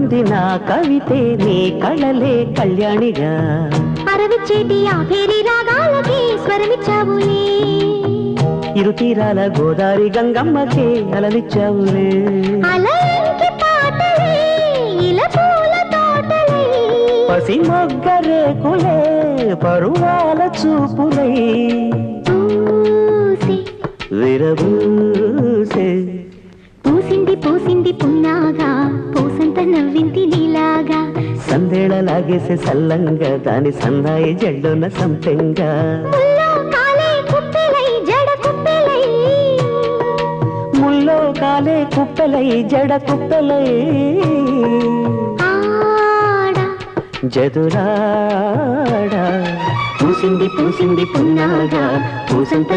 కనుగొంది నా కవితే నీ కళలే కళ్యాణిగా అరవిచ్చేటి ఆ పేరి రాగాలకి స్వరమిచ్చావులే ఇరుతీరాల గోదారి గంగమ్మకే అలలిచ్చావులే అలయంకి పాటలే ఇలా పూల తోటలే పసి మొగ్గ రేకులే పరువాల చూపులై పూసి విరబూసే పూసింది పూసింది పున్నాగా పూసంత నవ్వింది నీలాగా సందేళలాగేసే సల్లంగా దాని సన్నాయి జల్లున సంపెంగా ముల్లో కాలే కుప్పెలై జడ కుప్పెలై ముల్లో కాలే కుప్పెలై జడ కుప్పెలై ఆడ జదురాడా పూసింది పూసింది పున్నాగా పూసంత